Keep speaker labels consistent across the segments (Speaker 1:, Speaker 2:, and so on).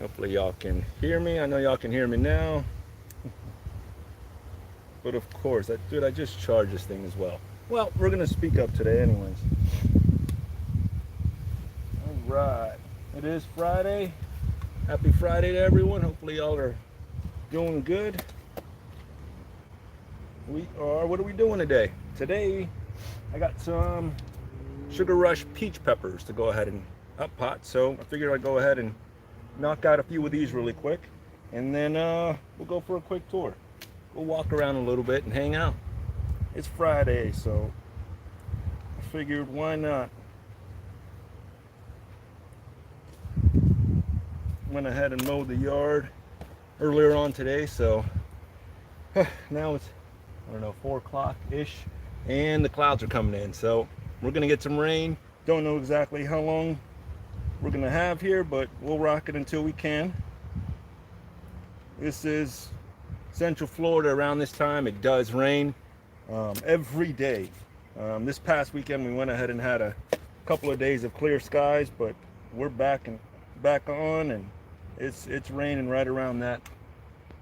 Speaker 1: Hopefully y'all can hear me. I know y'all can hear me now. But of course, dude, I just charged this thing as well. Well, we're gonna speak up today anyways. All right. It is Friday. Happy Friday to everyone. Hopefully y'all are doing good. What are we doing today? Today, I got some Sugar Rush peach peppers to go ahead and up pot. So I figured I'd go ahead and knock out a few of these really quick. And then we'll go for a quick tour. We'll walk around a little bit and hang out. It's Friday, so I figured why not. Went ahead and mowed the yard earlier on today, so now it's, I don't know, 4 o'clock ish, and the clouds are coming in, so we're gonna get some rain. Don't know exactly how long we're gonna have here, but we'll rock it until we can. This is Central Florida. Around this time it does rain every day. This past weekend we went ahead and had a couple of days of clear skies, but we're back on, and it's raining right around that.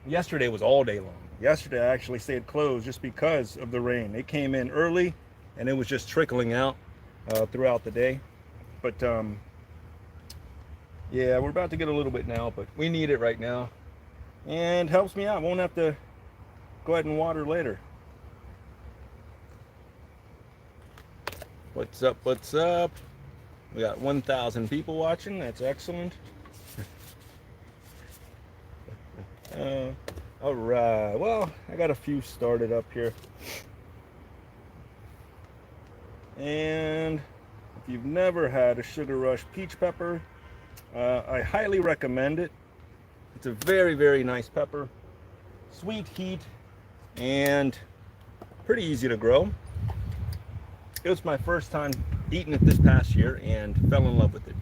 Speaker 1: Yesterday was all day long. Yesterday I actually stayed closed just because of the rain. It came in early and it was just trickling out throughout the day. But yeah, we're about to get a little bit now, but we need it right now, and helps me out. Won't have to go ahead and water later. What's up? What's up? We got 1,000 people watching. That's excellent. All right. Well, I got a few started up here. And if you've never had a Sugar Rush peach pepper, I highly recommend it. It's a very, very nice pepper. Sweet heat and pretty easy to grow. It was my first time eating it this past year and fell in love with it.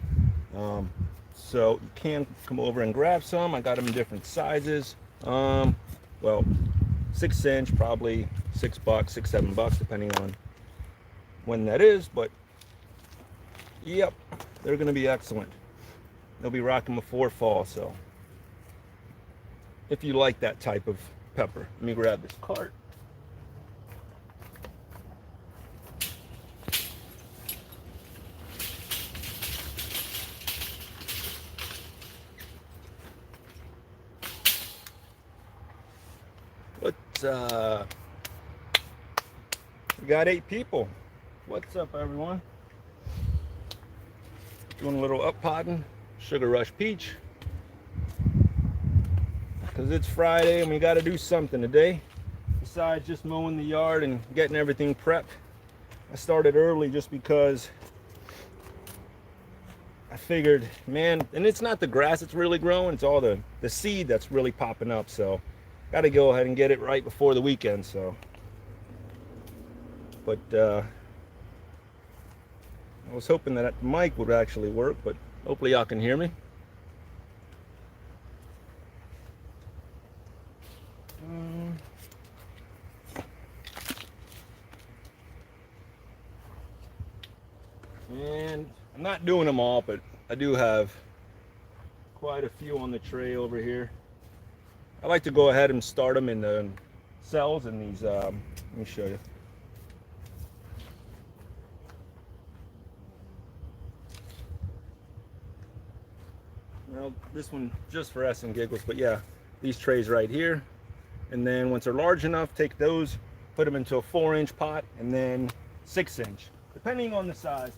Speaker 1: So you can come over and grab some. I got them in different sizes. Well, 6-inch, probably $6, $6-7, depending on when that is. But yep, they're gonna be excellent. They'll be rocking before fall. So if you like that type of pepper, let me grab this cart. We got 8 people. What's up, everyone? Doing a little up potting, Sugar Rush peach, because it's Friday and we got to do something today besides just mowing the yard and getting everything prepped. I started early just because I figured, man, and it's not the grass that's really growing, it's all the seed that's really popping up. So got to go ahead and get it right before the weekend. So, but I was hoping that the mic would actually work, but hopefully y'all can hear me. And I'm not doing them all, but I do have quite a few on the tray over here. I like to go ahead and start them in the cells in these, let me show you. Well, this one just for S and giggles, but yeah, these trays right here. And then once they're large enough, take those, put them into a 4-inch pot, and then 6-inch, depending on the size.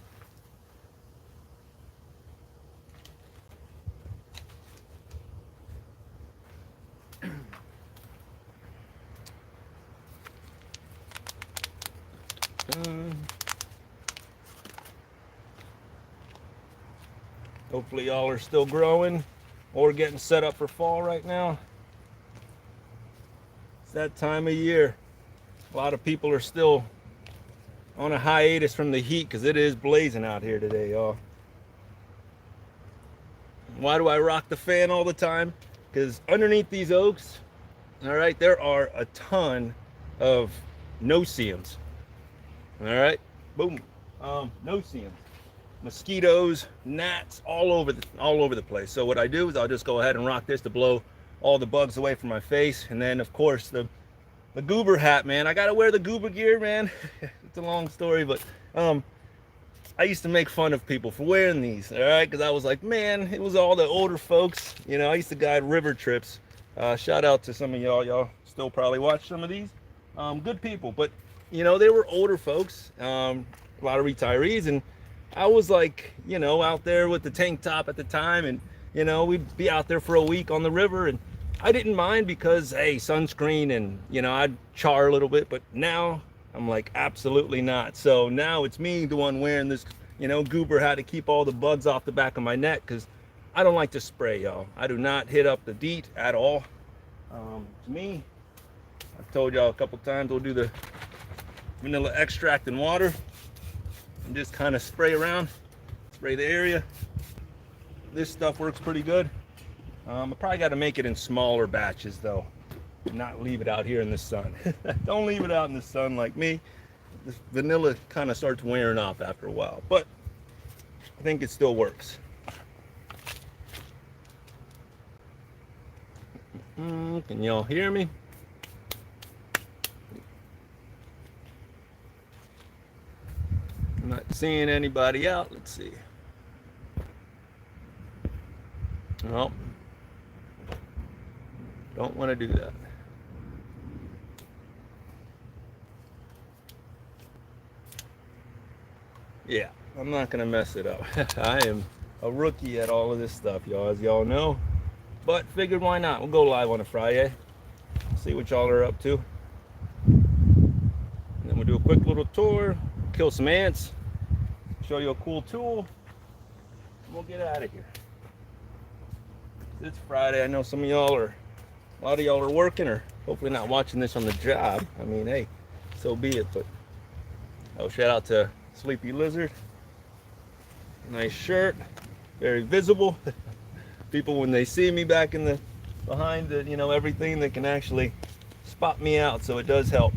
Speaker 1: Hopefully y'all are still growing or getting set up for fall right now. It's that time of year. A lot of people are still on a hiatus from the heat because it is blazing out here today, y'all. Why do I rock the fan all the time? Because underneath these oaks, all right, there are a ton of no-see-ums. All right, boom, no-see-ums. mosquitoes, gnats, all over the place. So what I do is I'll just go ahead and rock this to blow all the bugs away from my face. And then of course the goober hat, man. I gotta wear the goober gear, man. It's a long story, but I used to make fun of people for wearing these, all right? Because I was like, man, it was all the older folks. You know, I used to guide river trips. Shout out to some of y'all. Y'all still probably watch some of these. Good people, but you know, they were older folks, a lot of retirees, and I was like, you know, out there with the tank top at the time, and you know, we'd be out there for a week on the river, and I didn't mind because, hey, sunscreen, and you know, I'd char a little bit, but now I'm like, absolutely not. So now it's me, the one wearing this, you know, goober hat to keep all the bugs off the back of my neck, because I don't like to spray, y'all. I do not hit up the DEET at all. To me, I've told y'all a couple times, we'll do the vanilla extract and water and just kind of spray around, spray the area. This stuff works pretty good. I probably got to make it in smaller batches though, not leave it out here in the sun. Don't leave it out in the sun like me. The vanilla kind of starts wearing off after a while, but I think it still works. Can y'all hear me? I'm not seeing anybody out. Let's see. Well, don't want to do that. Yeah, I'm not gonna mess it up. I am a rookie at all of this stuff, y'all, as y'all know. But figured, why not? We'll go live on a Friday. See what y'all are up to. And then we'll do a quick little tour, kill some ants, show you a cool tool, and we'll get out of here. It's Friday. I know some of y'all are, a lot of y'all are working, or hopefully not watching this on the job. I mean, hey, so be it. But oh, shout out to Sleepy Lizard. Nice shirt, very visible. People, when they see me back in the behind the, you know, everything, they can actually spot me out, so it does help.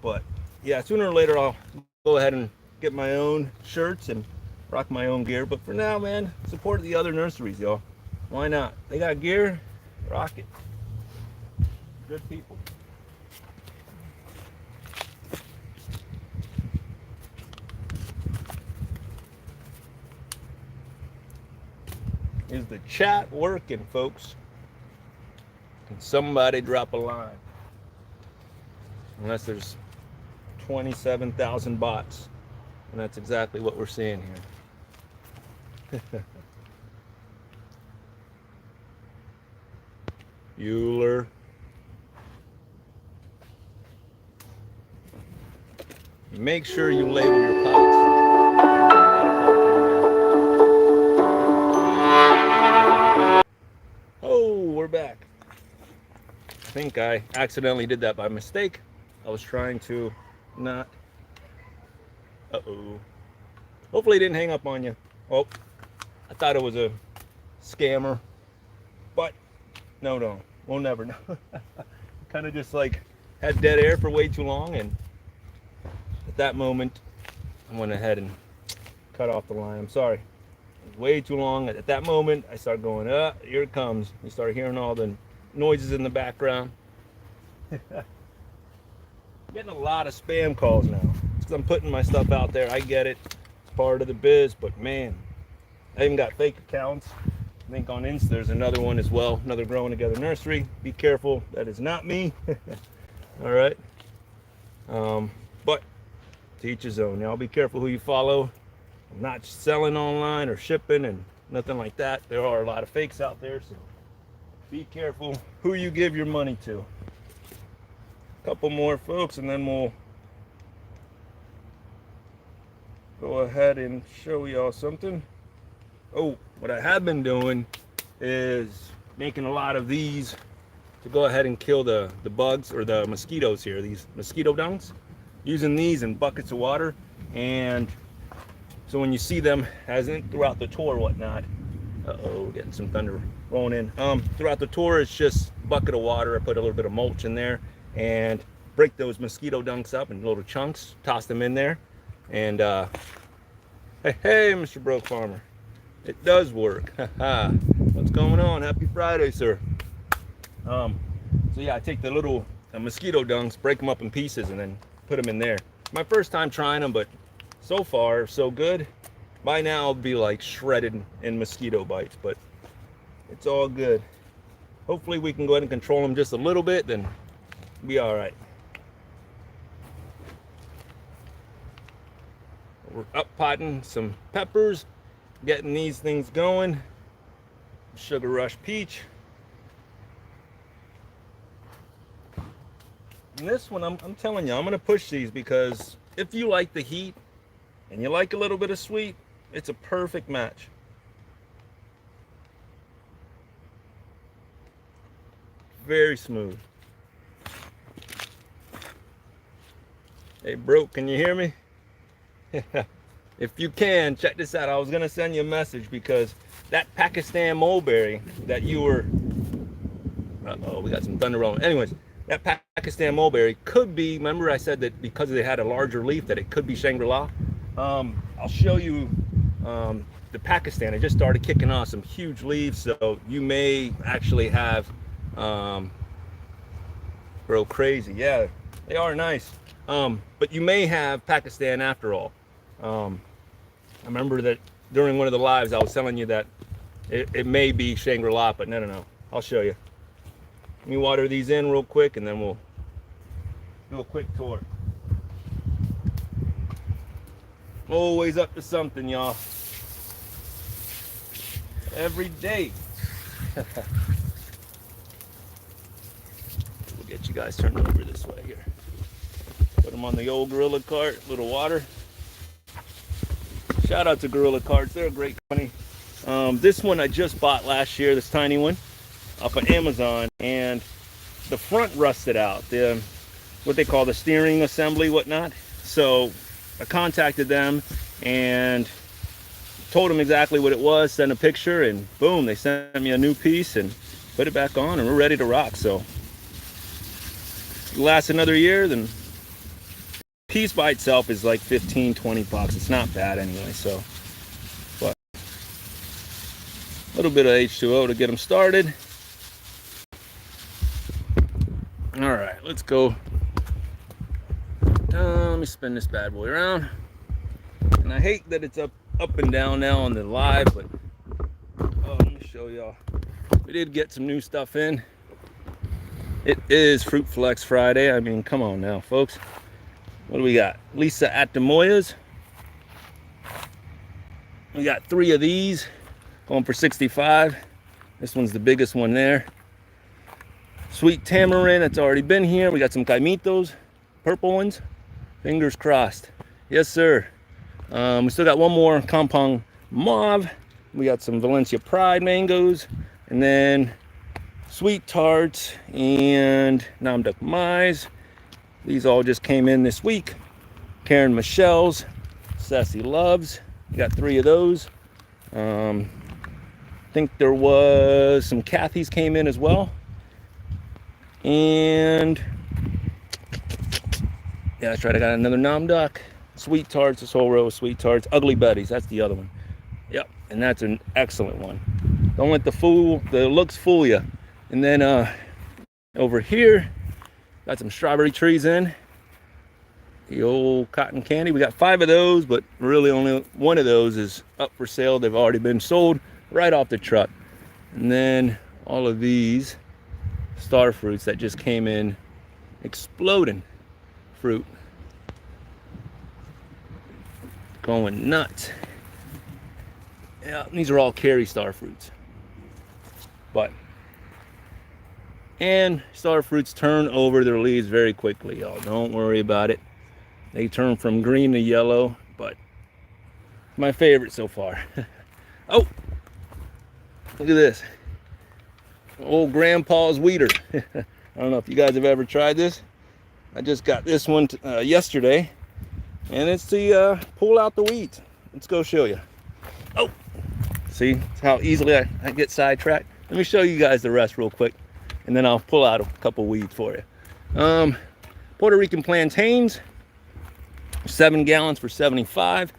Speaker 1: But yeah, sooner or later I'll go ahead and get my own shirts and rock my own gear. But for now, man, support the other nurseries, y'all. Why not? They got gear, rock it. Good people. Is the chat working, folks? Can somebody drop a line? Unless there's 27,000 bots, and that's exactly what we're seeing here. Euler. Make sure you label your pots. Oh, we're back. I think I accidentally did that by mistake. I was trying to not. Uh-oh. Hopefully it didn't hang up on you. Oh, I thought it was a scammer. But no, we'll never know. Kind of just like had dead air for way too long, and at that moment I went ahead and cut off the line. I'm sorry. It was way too long. At that moment I started going, here it comes. You start hearing all the noises in the background. Getting a lot of spam calls now. It's because I'm putting my stuff out there. I get it. It's part of the biz, but man, I even got fake accounts. I think on Insta there's another one as well, another Growing Together nursery. Be careful, that is not me. All right. But to each his own. Y'all be careful who you follow. I'm not selling online or shipping and nothing like that. There are a lot of fakes out there, so be careful who you give your money to. A couple more folks, and then we'll go ahead and show y'all something. Oh, what I have been doing is making a lot of these to go ahead and kill the bugs or the mosquitoes here, these mosquito dunks, using these in buckets of water. And so when you see them as in throughout the tour or whatnot, getting some thunder rolling in. Throughout the tour, it's just a bucket of water. I put a little bit of mulch in there and break those mosquito dunks up in little chunks, toss them in there. And hey, Mr. Broke Farmer, it does work. What's going on? Happy Friday, sir. So yeah, I take the little mosquito dungs, break them up in pieces, and then put them in there. My first time trying them, but so far so good. By now I'll be like shredded in mosquito bites, but it's all good. Hopefully we can go ahead and control them just a little bit, then be all right. We're up potting some peppers, getting these things going. Sugar Rush Peach. And this one, I'm telling you, I'm gonna push these because if you like the heat and you like a little bit of sweet, it's a perfect match. Very smooth. Hey, Broke, can you hear me? If you can, check this out. I was gonna send you a message because that Pakistan mulberry that you were, uh-oh, we got some thunder rolling. Anyways, that Pakistan mulberry could be, remember I said that because they had a larger leaf that it could be Shangri-La? I'll show you the Pakistan. It just started kicking off some huge leaves, so you may actually have grow crazy. Yeah, they are nice. But you may have Pakistan after all. I remember that during one of the lives I was telling you that it may be Shangri-La, but no. I'll show you. Let me water these in real quick and then we'll do a quick tour. Always up to something, y'all. Every day. We'll get you guys turned over this way here. Put them on the old Gorilla cart, little water. Shout out to Gorilla Carts, they're a great company. This one I just bought last year, this tiny one, off of Amazon, and the front rusted out, what they call the steering assembly, whatnot. So I contacted them and told them exactly what it was, sent a picture, and boom, they sent me a new piece and put it back on, and we're ready to rock. So if it lasts another year, then piece by itself is like 15, 20 bucks. It's not bad anyway, so. But a little bit of H2O to get them started. All right, let's go. Let me spin this bad boy around. And I hate that it's up and down now on the live, but let me show y'all. We did get some new stuff in. It is Fruit Flex Friday. I mean, come on now, folks. What do we got? Lisa at the Moyas. We got 3 of these going for 65. This one's the biggest one there. Sweet tamarind, that's already been here. We got some caimitos, purple ones. Fingers crossed. Yes, sir. We still got one more compound mauve. We got some Valencia Pride mangoes, and then sweet tarts and Namduk Mais. These all just came in this week. Karen Michelle's, Sassy Loves. We got 3 of those. I think there was some Kathy's came in as well. And yeah, that's right. I got another Namduk. Sweet tarts, this whole row of sweet tarts. Ugly Betty's, that's the other one. Yep, and that's an excellent one. Don't let the looks fool you. And then over here, got some strawberry trees in. The old cotton candy. We got 5 of those, but really only one of those is up for sale. They've already been sold right off the truck. And then all of these star fruits that just came in, exploding fruit. Going nuts. Yeah, these are all Kerry star fruits. And star fruits turn over their leaves very quickly, y'all. Don't worry about it. They turn from green to yellow, but my favorite so far. Oh, look at this. Old Grandpa's Weeder. I don't know if you guys have ever tried this. I just got this one yesterday, and it's to pull out the weeds. Let's go show you. Oh, see how easily I get sidetracked? Let me show you guys the rest real quick, and then I'll pull out a couple weeds for you. Puerto Rican plantains. 7 gallons for 75,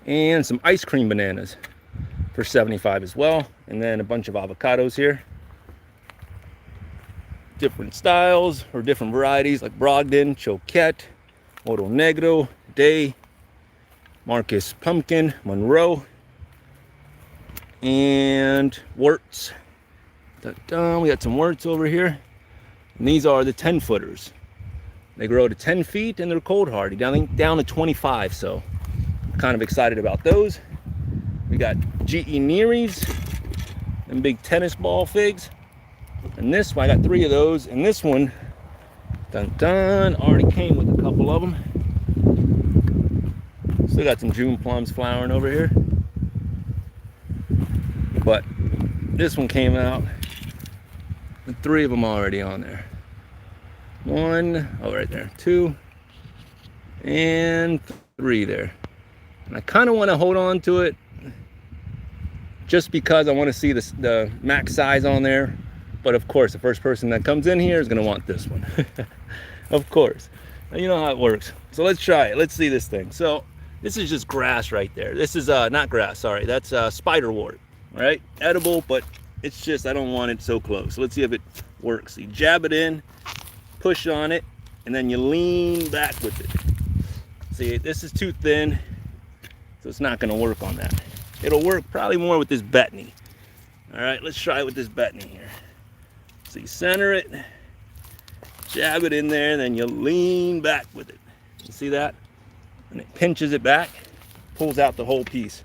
Speaker 1: and some ice cream bananas for 75 as well. And then a bunch of avocados here. Different styles or different varieties like Brogdon, Choquette, Oro Negro, Day, Marcus Pumpkin, Monroe, and Wurtz. We got some Wurtz over here. And these are the 10-footers. They grow to 10 feet and they're cold hardy, down to 25. So I'm kind of excited about those. We got GE Nearies and big tennis ball figs. And this one, I got 3 of those. And this one, already came with a couple of them. Still got some June plums flowering over here. But this one came out with 3 of them already on there. 1, oh, right there. 2, and 3 there. And I kind of want to hold on to it just because I want to see the max size on there. But of course, the first person that comes in here is going to want this one. Of course. You know how it works. So let's try it. Let's see this thing. So this is just grass right there. This is not grass, sorry. That's spiderwort, right? Edible, but it's just, I don't want it so close. So let's see if it works. You jab it in, push on it, and then you lean back with it. See, this is too thin, so it's not going to work on that. It'll work probably more with this Bettany. All right, let's try it with this Bettany here. So you center it, jab it in there, and then you lean back with it. You see that? And it pinches it back, pulls out the whole piece.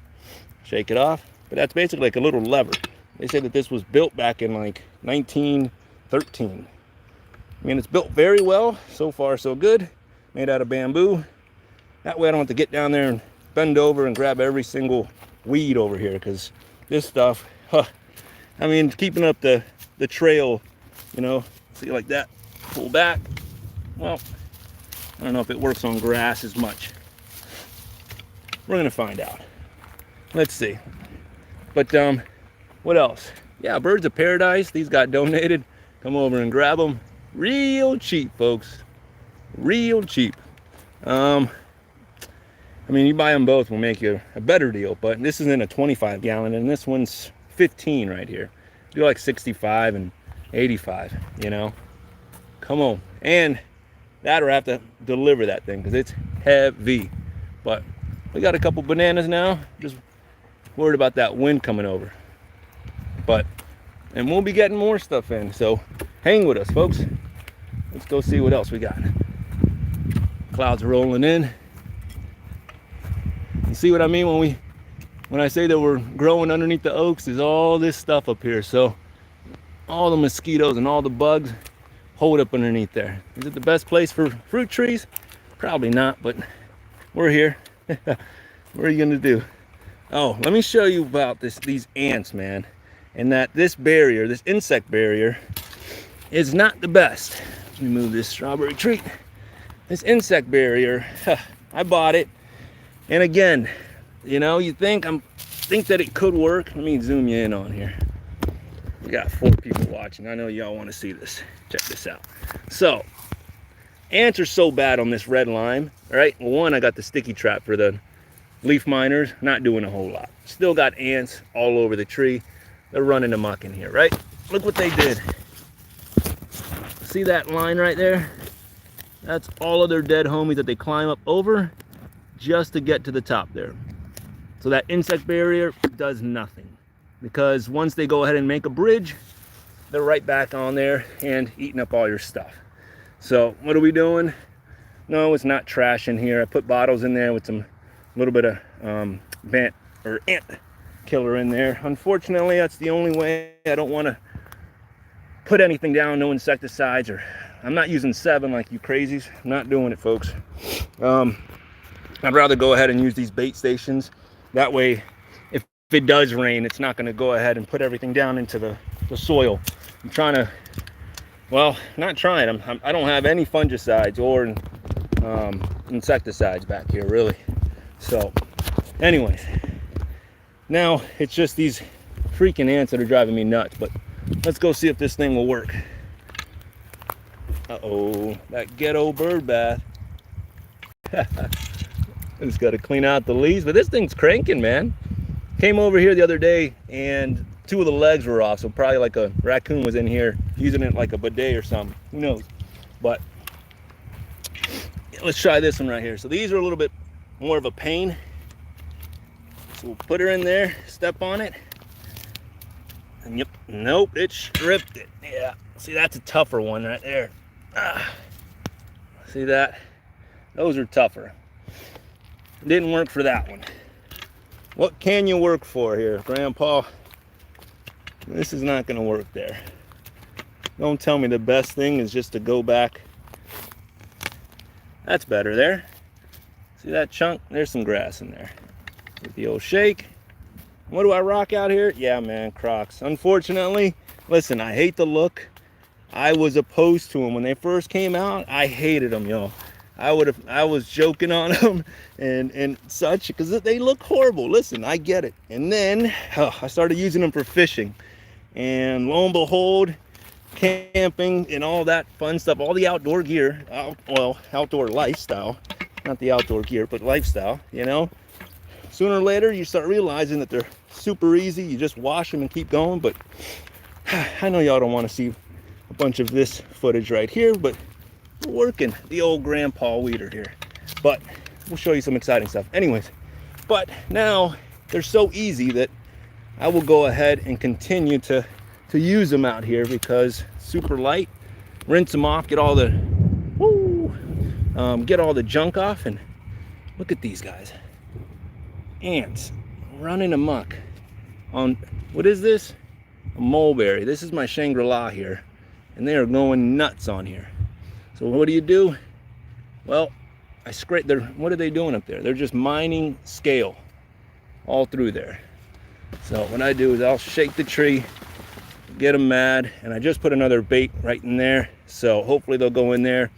Speaker 1: Shake it off. But that's basically like a little lever. They say that this was built back in like 1913. I mean, it's built very well. So far, so good. Made out of bamboo. That way I don't have to get down there and bend over and grab every single weed over here, because this stuff, I mean, keeping up the trail, you know, see, like that, pull back. Well, I don't know if it works on grass as much. We're gonna find out. Let's see. But what else? Yeah, birds of paradise. These got donated. Come over and grab them. Real cheap, folks. Real cheap. I mean, you buy them both, will make you a better deal. But this is in a 25 gallon, and this one's 15 right here. Do like 65 and 85. You know, come on. And that, or I have to deliver that thing because it's heavy. But we got a couple bananas now. Just worried about that wind coming over. But, and we'll be getting more stuff in. So hang with us, folks. Let's go see what else we got. Clouds rolling in. You see what I mean when I say that we're growing underneath the oaks? Is all this stuff up here. So all the mosquitoes and all the bugs hold up underneath there. Is it the best place for fruit trees? Probably not, but we're here. What are you gonna do? Oh, let me show you about these ants, man. And that this barrier, this insect barrier, is not the best. Let me move this strawberry treat. This insect barrier, I bought it. And again, you know, you think that it could work. Let me zoom you in on here. We got 4 people watching. I know y'all want to see this. Check this out. So, ants are so bad on this red lime. All right, well, one, I got the sticky trap for the leaf miners. Not doing a whole lot. Still got ants all over the tree. They're running amok in here, right? Look what they did. See that line right there? That's all of their dead homies that they climb up over just to get to the top there. So that insect barrier does nothing, because once they go ahead and make a bridge, they're right back on there and eating up all your stuff. So what are we doing? No, it's not trash in here. I put bottles in there with some little bit of ant killer in there. Unfortunately, that's the only way. I don't want to put anything down, no insecticides, or I'm not using 7 like you crazies. I'm not doing it, folks. I'd rather go ahead and use these bait stations. That way, if it does rain, it's not going to go ahead and put everything down into the soil. I'm trying to, well, not trying. I don't have any fungicides or insecticides back here, really. So, anyways, now it's just these freaking ants that are driving me nuts. But let's go see if this thing will work. Uh-oh, that ghetto bird bath. I just got to clean out the leaves, but this thing's cranking, man. Came over here the other day and 2 of the legs were off, so probably like a raccoon was in here using it like a bidet or something. Who knows? But let's try this one right here. So these are a little bit more of a pain. So we'll put her in there, step on it. And yep, nope, it stripped it. Yeah, see, that's a tougher one right there. See that? Those are tougher. Didn't work for that one. What can you work for here, Grandpa? This is not gonna work there. Don't tell me the best thing is just to go back. That's better there. See that chunk? There's some grass in there. With the old shake. What do I rock out here? Yeah, man, Crocs. Unfortunately, listen, I hate the look. I was opposed to them when they first came out. I hated them, yo. I was joking on them and such because they look horrible. Listen, I get it. And then I started using them for fishing, and lo and behold, camping and all that fun stuff, all the outdoor gear, well, outdoor lifestyle, not the outdoor gear, but lifestyle, you know. Sooner or later, you start realizing that they're super easy. You just wash them and keep going. But I know y'all don't want to see a bunch of this footage right here, but we're working the old grandpa weeder here. But we'll show you some exciting stuff. Anyways, but now they're so easy that I will go ahead and continue to use them out here because super light. Rinse them off, get all the junk off, and look at these guys. Ants running amok on, what is this? A mulberry. This is my Shangri-La here, and they are going nuts on here. So what do? Well, I scrape. What are they doing up there? They're just mining scale all through there. So what I do is I'll shake the tree, get them mad, and I just put another bait right in there. So hopefully they'll go in there,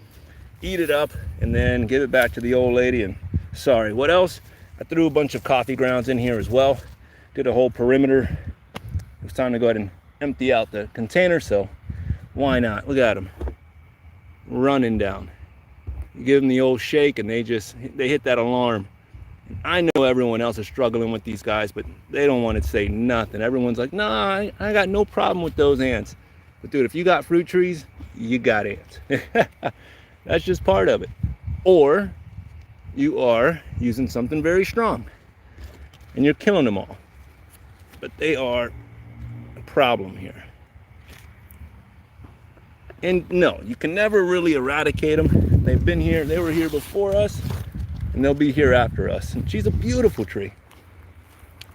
Speaker 1: eat it up, and then give it back to the old lady. And sorry, what else? I threw a bunch of coffee grounds in here as well. Did a whole perimeter. It was time to go ahead and empty out the container, so why not? Look at them running down. You give them the old shake and they hit that alarm. I know everyone else is struggling with these guys, but they don't want to say nothing. Everyone's like, nah, I got no problem with those ants. But dude, if you got fruit trees, you got ants. That's just part of it. Or you are using something very strong and you're killing them all. But they are a problem here. And no, you can never really eradicate them. They've been here, they were here before us, and they'll be here after us. And she's a beautiful tree.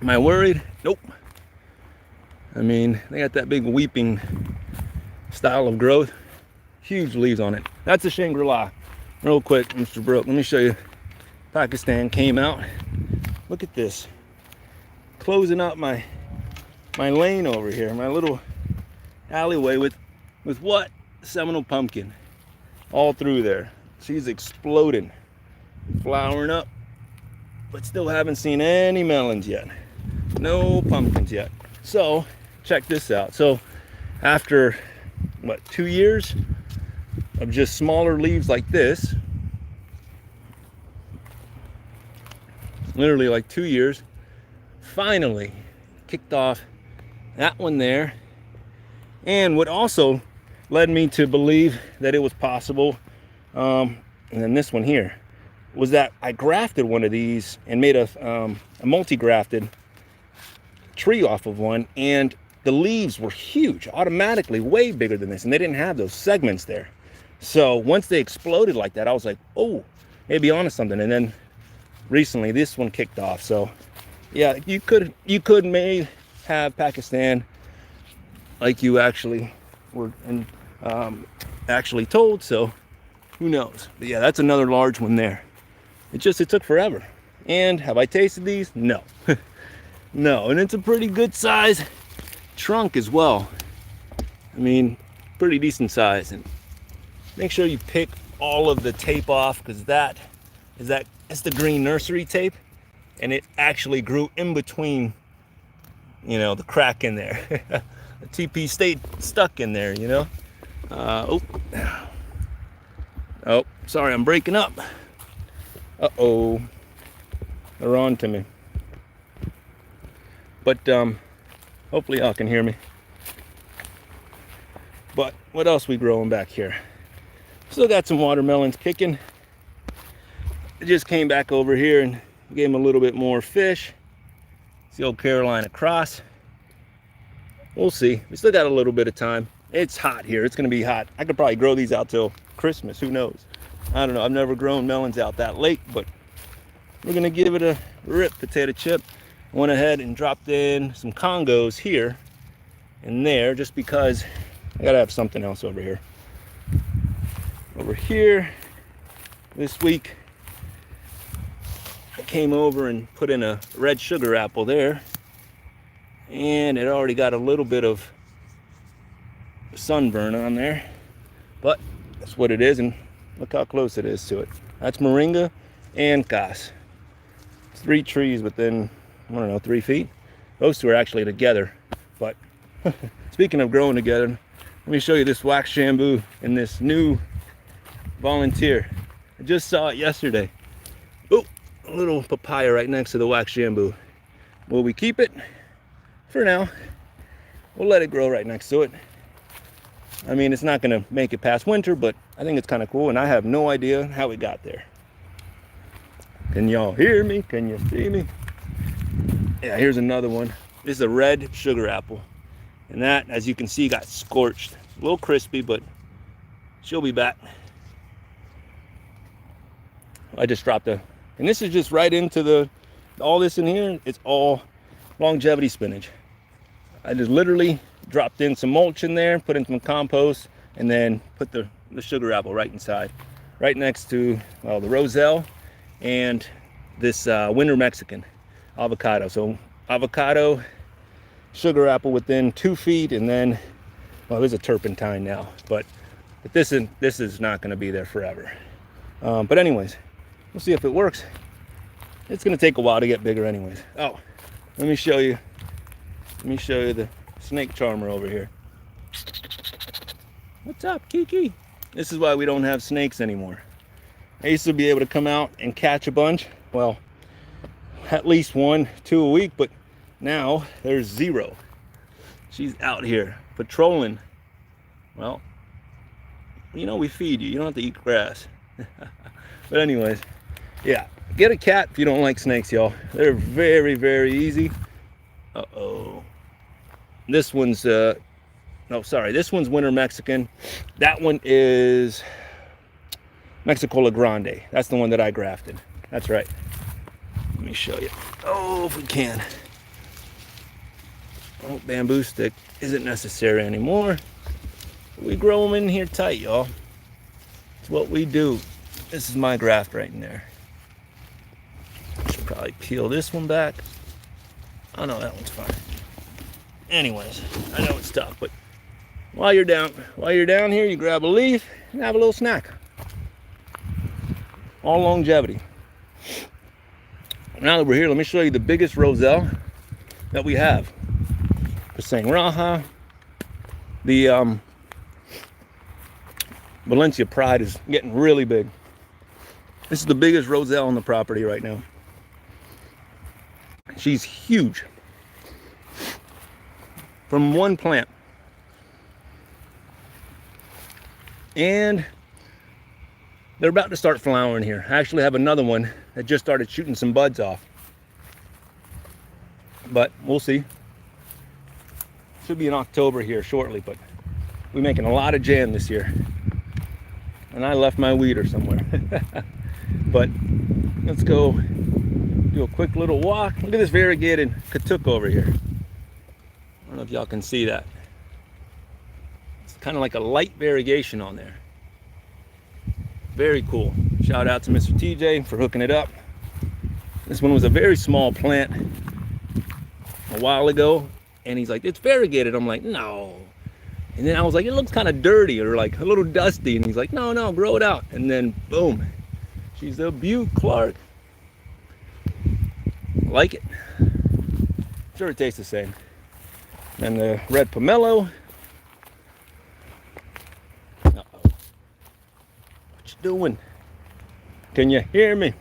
Speaker 1: Am I worried? Nope. I mean, they got that big weeping style of growth. Huge leaves on it. That's a Shangri-La. Real quick, Mr. Brooke, let me show you. Pakistan came out. Look at this. Closing up my lane over here, my little alleyway with what? Seminole pumpkin. All through there. She's exploding. Flowering up. But still haven't seen any melons yet. No pumpkins yet. So, check this out. So, after, 2 years of just smaller leaves like this, literally like 2 years, finally kicked off that one there. And what also led me to believe that it was possible, and then this one here, was that I grafted one of these and made a multi-grafted tree off of one, and the leaves were huge, automatically way bigger than this, and they didn't have those segments there. So once they exploded like that, I was like, oh, maybe onto something. And then recently this one kicked off. So yeah, you could may have Pakistan like you actually were actually told. So who knows? But yeah, that's another large one there. It took forever. And have I tasted these? No. No. And it's a pretty good size trunk as well. I mean, pretty decent size. And make sure you pick all of the tape off, because it's the green nursery tape, and it actually grew in between, the crack in there. The TP stayed stuck in there, oh, sorry, I'm breaking up. Uh-oh. They're on to me. But hopefully y'all can hear me. But what else we growing back here? Still got some watermelons kicking. I just came back over here and gave them a little bit more fish. It's the old Carolina cross. We'll see. We still got a little bit of time. It's hot here. It's going to be hot. I could probably grow these out till Christmas. Who knows? I don't know. I've never grown melons out that late, but we're going to give it a rip. Potato chip. I went ahead and dropped in some Congos here and there just because I got to have something else over here. Over here this week, I came over and put in a red sugar apple there, and it already got a little bit of sunburn on there, but that's what it is, and look how close it is to it. That's moringa and cas. It's 3 trees within, I don't know, 3 feet. Those two are actually together, but speaking of growing together, let me show you this wax shambu and this new volunteer. I just saw it yesterday. Oh, a little papaya right next to the wax shambu. Will we keep it? For now, we'll let it grow right next to it. I mean, it's not gonna make it past winter, but I think it's kind of cool, and I have no idea how it got there. Can y'all hear me? Can you see me? Yeah, here's another one. This is a red sugar apple, and that, as you can see, got scorched. A little crispy, but she'll be back. I just dropped and this is just right into all this in here, it's all longevity spinach. I just literally dropped in some mulch in there, put in some compost, and then put the sugar apple right inside, right next to, well, the roselle and this winter Mexican avocado. So avocado, sugar apple within 2 feet, and then, well, there's a turpentine now, but this is not going to be there forever. But anyways, we'll see if it works. It's going to take a while to get bigger anyways. Oh, let me show you the snake charmer over here. What's up, Kiki? This is why we don't have snakes anymore. I used to be able to come out and catch a bunch. Well, at least 1, 2 a week, but now there's 0. She's out here patrolling. Well, you know, we feed you. You don't have to eat grass. But anyways, yeah, get a cat if you don't like snakes, y'all. They're very, very easy. Uh-oh. This one's, no, sorry, this one's winter Mexican. That one is Mexicola Grande. That's the one that I grafted. That's right. Let me show you. Oh, if we can. Oh, bamboo stick isn't necessary anymore. We grow them in here tight, y'all. It's what we do. This is my graft right in there. Should probably peel this one back. Oh no, that one's fine. Anyways, I know it's tough, but while you're down here, you grab a leaf and have a little snack. All longevity. Now that we're here, let me show you the biggest roselle that we have. The Sangraha, the Valencia Pride is getting really big. This is the biggest roselle on the property right now. She's huge. From one plant. And they're about to start flowering here. I actually have another one that just started shooting some buds off. But we'll see. Should be in October here shortly, but we're making a lot of jam this year. And I left my weeder somewhere. But let's go do a quick little walk. Look at this variegated katuk over here. I don't know if y'all can see that. It's kind of like a light variegation on there. Very cool. Shout out to Mr. TJ for hooking it up. This one was a very small plant a while ago, and he's like, it's variegated. I'm like, no. And then I was like, it looks kind of dirty or like a little dusty. And he's like, no, grow it out. And then boom, she's a beaut, Clark. Like it. Sure, it tastes the same. And the red pomelo. Uh-oh. What you doing? Can you hear me?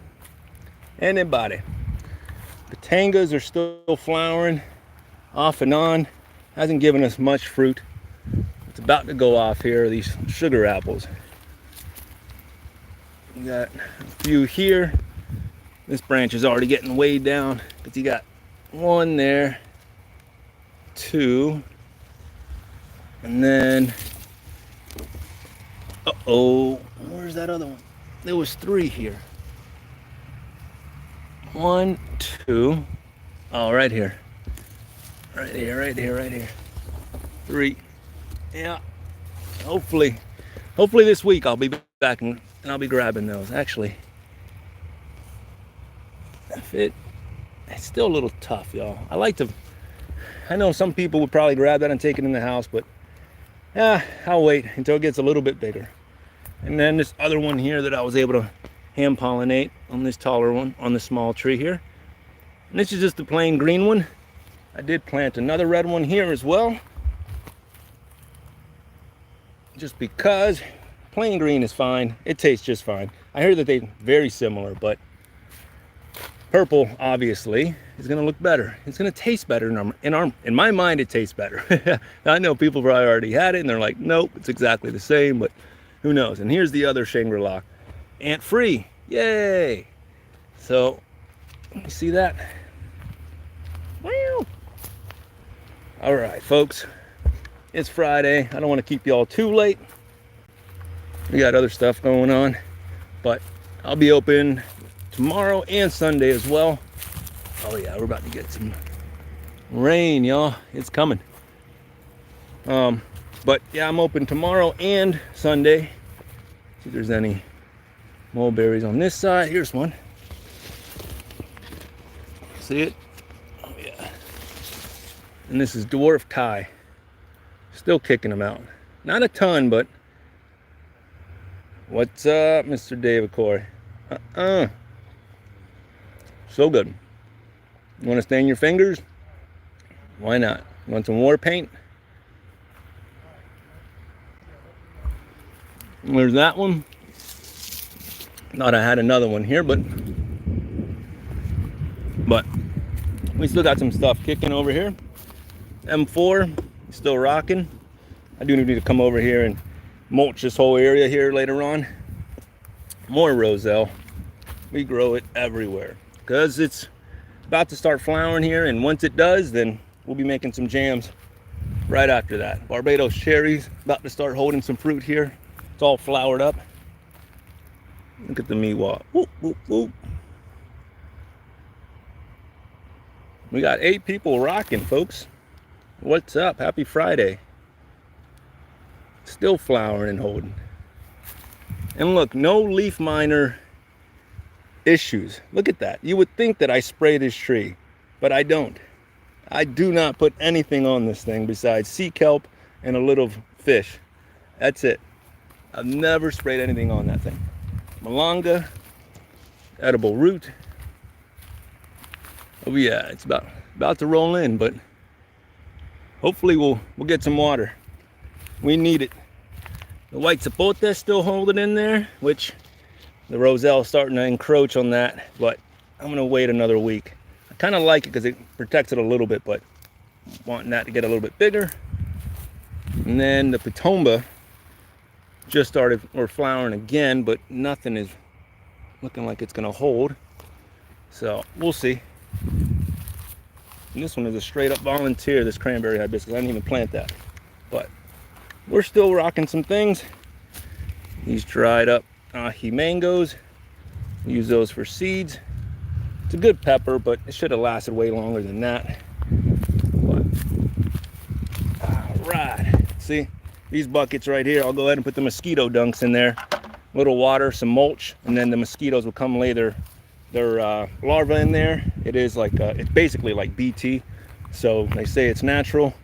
Speaker 1: Anybody? Pitangas are still flowering off and on. Hasn't given us much fruit. It's about to go off here, these sugar apples. We got a few here. This branch is already getting weighed down, but you got one there, two, and then, uh-oh, where's that other one? There was three here. One, two, oh, right here. Right here, right here, right here. Three. Yeah. Hopefully this week I'll be back and I'll be grabbing those. Actually, it's still a little tough, y'all. I know some people would probably grab that and take it in the house, but yeah, I'll wait until it gets a little bit bigger. And then this other one here that I was able to hand pollinate on this taller one, on the small tree here. And this is just the plain green one. I did plant another red one here as well. Just because plain green is fine. It tastes just fine. I heard that they're very similar, but purple obviously is going to look better. It's going to taste better in my mind. It tastes better. I know people probably already had it and they're like, nope, it's exactly the same, but who knows? And here's the other Shangri-La, ant-free. Yay! So you see that? Wow. All right, folks. It's Friday. I don't want to keep y'all too late. We got other stuff going on, but I'll be open tomorrow and Sunday as well. Oh yeah, we're about to get some rain, y'all. It's coming. But yeah, I'm open tomorrow and Sunday. See if there's any mulberries on this side. Here's one. See it? Oh yeah. And this is dwarf Thai. Still kicking them out. Not a ton, but what's up, Mr. David Corey? So good. You want to stain your fingers? Why not? You want some war paint? There's that one. Thought I had another one here, but we still got some stuff kicking over here. M4 still rocking. I do need to come over here and mulch this whole area here later on. More roselle. We grow it everywhere because it's about to start flowering here, and once it does, then we'll be making some jams right after that. Barbados cherries about to start holding some fruit here. It's all flowered up. Look at the meatwad. Whoop, whoop, whoop. We got 8 people rocking, folks. What's up? Happy Friday. Still flowering and holding. And look, no leaf miner issues. Look at that. You would think that I spray this tree, but I don't. I do not put anything on this thing besides sea kelp and a little fish. That's it. I've never sprayed anything on that thing. Malanga, edible root. Oh yeah, it's about to roll in, but hopefully we'll get some water. We need it. The white sapote is still holding in there, which the roselle is starting to encroach on that, but I'm gonna wait another week. I kind of like it because it protects it a little bit, but wanting that to get a little bit bigger. And then the pitomba just started flowering again, but nothing is looking like it's gonna hold. So we'll see. And this one is a straight up volunteer, this cranberry hibiscus. I didn't even plant that. But we're still rocking some things. These dried up ahi mangoes. Use those for seeds. It's a good pepper, but it should have lasted way longer than that. But, all right. See, these buckets right here, I'll go ahead and put the mosquito dunks in there. A little water, some mulch, and then the mosquitoes will come lay their larvae in there. It is like it's basically like BT, so they say it's natural,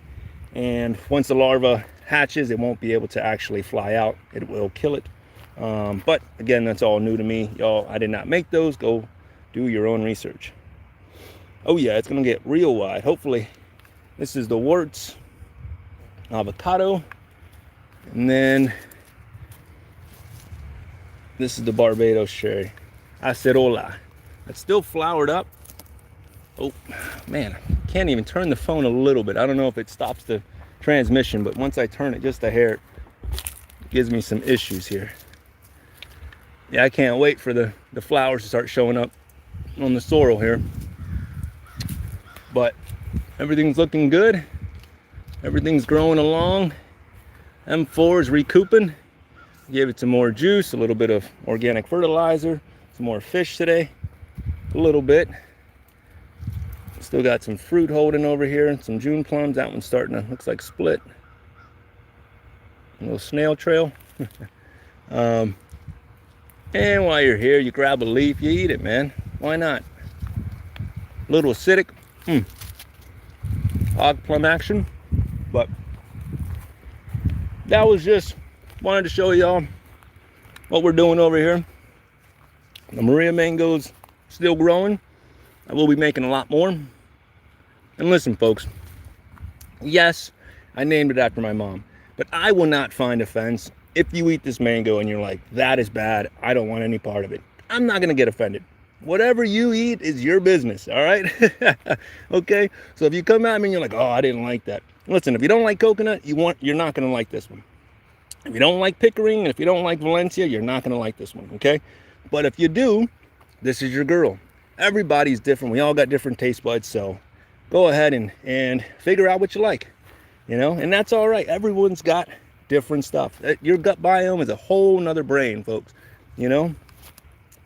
Speaker 1: and once the larva hatches, it won't be able to actually fly out. It will kill it. But again, that's all new to me, y'all. I did not make those. Go do your own research. Oh yeah, it's gonna get real wide. Hopefully this is the warts, avocado, and then this is the Barbados cherry, acerola. It's still flowered up, Oh, man, I can't even turn the phone a little bit. I don't know if it stops the transmission, but once I turn it just a hair, it gives me some issues here. Yeah, I can't wait for the flowers to start showing up on the sorrel here. But everything's looking good. Everything's growing along. M4 is recouping. Gave it some more juice, a little bit of organic fertilizer, some more fish today, a little bit. Still got some fruit holding over here, some June plums. That one's starting to, looks like split. A little snail trail. And while you're here, you grab a leaf, you eat it, man. Why not? A little acidic. Hog plum action. But that was just, wanted to show y'all what we're doing over here. The Maria mango's still growing. I will be making a lot more. And listen, folks, yes, I named it after my mom, but I will not find offense if you eat this mango and you're like, that is bad, I don't want any part of it. I'm not gonna get offended. Whatever you eat is your business, all right? Okay, so if you come at me and you're like, oh, I didn't like that. Listen, if you don't like coconut, you're not gonna like this one. If you don't like Pickering, and if you don't like Valencia, you're not gonna like this one, okay? But if you do, this is your girl. Everybody's different. We all got different taste buds, so go ahead and figure out what you like, you know? And that's all right. Everyone's got different stuff. Your gut biome is a whole nother brain, folks, you know?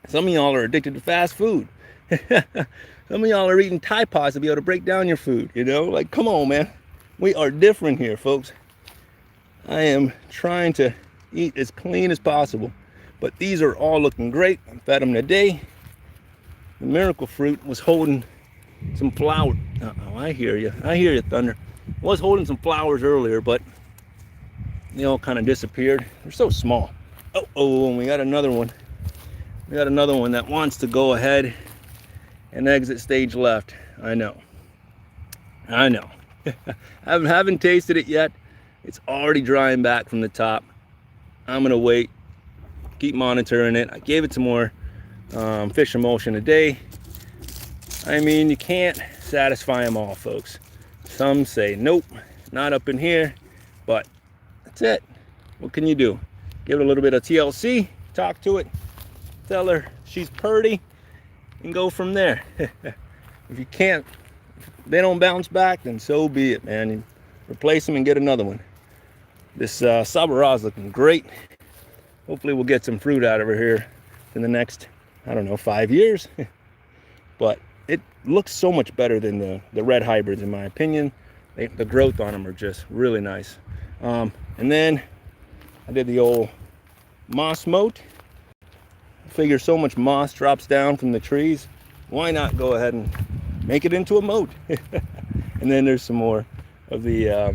Speaker 1: Some of y'all are addicted to fast food. Some of y'all are eating Tide Pods to be able to break down your food, you know? Like, come on, man. We are different here, folks. I am trying to eat as clean as possible, but these are all looking great. I fed them today. The miracle fruit was holding some flower. Uh-oh, I hear you. I hear you, Thunder. Was holding some flowers earlier, but they all kind of disappeared. They're so small. Oh, and we got another one. We got another one that wants to go ahead and exit stage left. I know. I haven't tasted it yet. It's already drying back from the top. I'm gonna wait, keep monitoring it. I gave it some more fish emulsion a day. I mean, you can't satisfy them all, folks. Some say, nope, not up in here, but that's it. What can you do? Give it a little bit of TLC, talk to it, tell her she's purty, and go from there. If you can't, if they don't bounce back, then so be it, man. You replace them and get another one. This sabara is looking great. Hopefully we'll get some fruit out of her here in the next, I don't know, 5 years. But it looks so much better than the red hybrids, in my opinion. The growth on them are just really nice. And then I did the old moss moat. I figure so much moss drops down from the trees, why not go ahead and make it into a moat? And then there's some more of the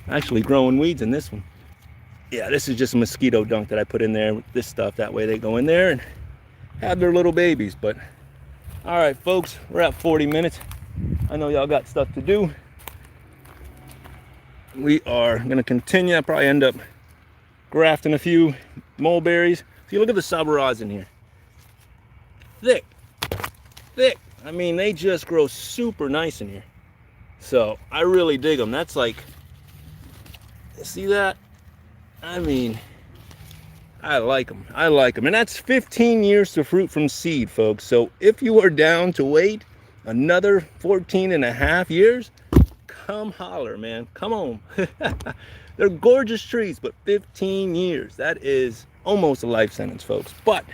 Speaker 1: actually growing weeds in this one. Yeah, this is just a mosquito dunk that I put in there with this stuff. That way they go in there and have their little babies. But all right, folks, we're at 40 minutes. I know y'all got stuff to do. We are gonna continue. I'll probably end up grafting a few mulberries. See, look at the sabaras in here. Thick. I mean, they just grow super nice in here. So I really dig them. That's like, see that? I mean, I like them. And that's 15 years to fruit from seed, folks. So if you are down to wait another 14 and a half years, come holler, man. Come on. They're gorgeous trees, but 15 years, that is almost a life sentence, folks. But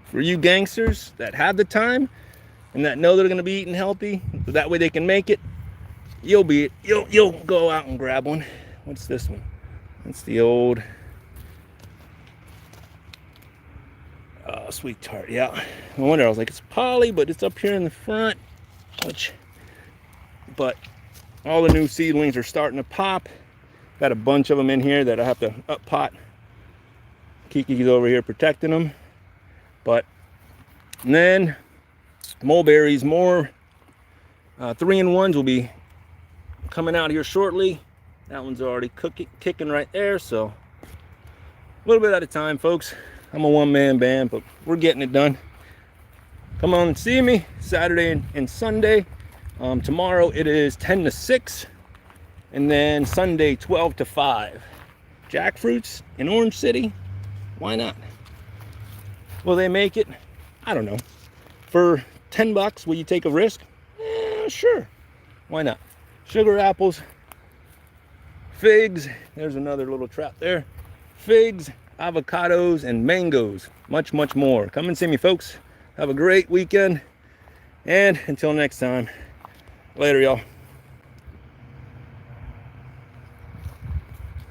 Speaker 1: for you gangsters that have the time and that know they're going to be eating healthy, so that way they can make it, you'll go out and grab one. What's this one? That's the old sweet tart. Yeah, no wonder I was like, it's poly, but it's up here in the front. But all the new seedlings are starting to pop. Got a bunch of them in here that I have to up pot. Kiki's over here protecting them. But and then mulberries, more 3-in-1s will be coming out here shortly. That one's already kicking right there. So a little bit at a time, folks. I'm a one-man band, but we're getting it done. Come on and see me Saturday and Sunday. Tomorrow it is 10 to 6, and then Sunday 12 to 5. Jackfruits in Orange City, why not? Will they make it? I don't know. For 10 bucks, will you take a risk? Sure, why not? Sugar apples, figs, there's another little trap there. Figs, avocados, and mangoes, much more. Come and see me, folks. Have a great weekend, and until next time, later, y'all.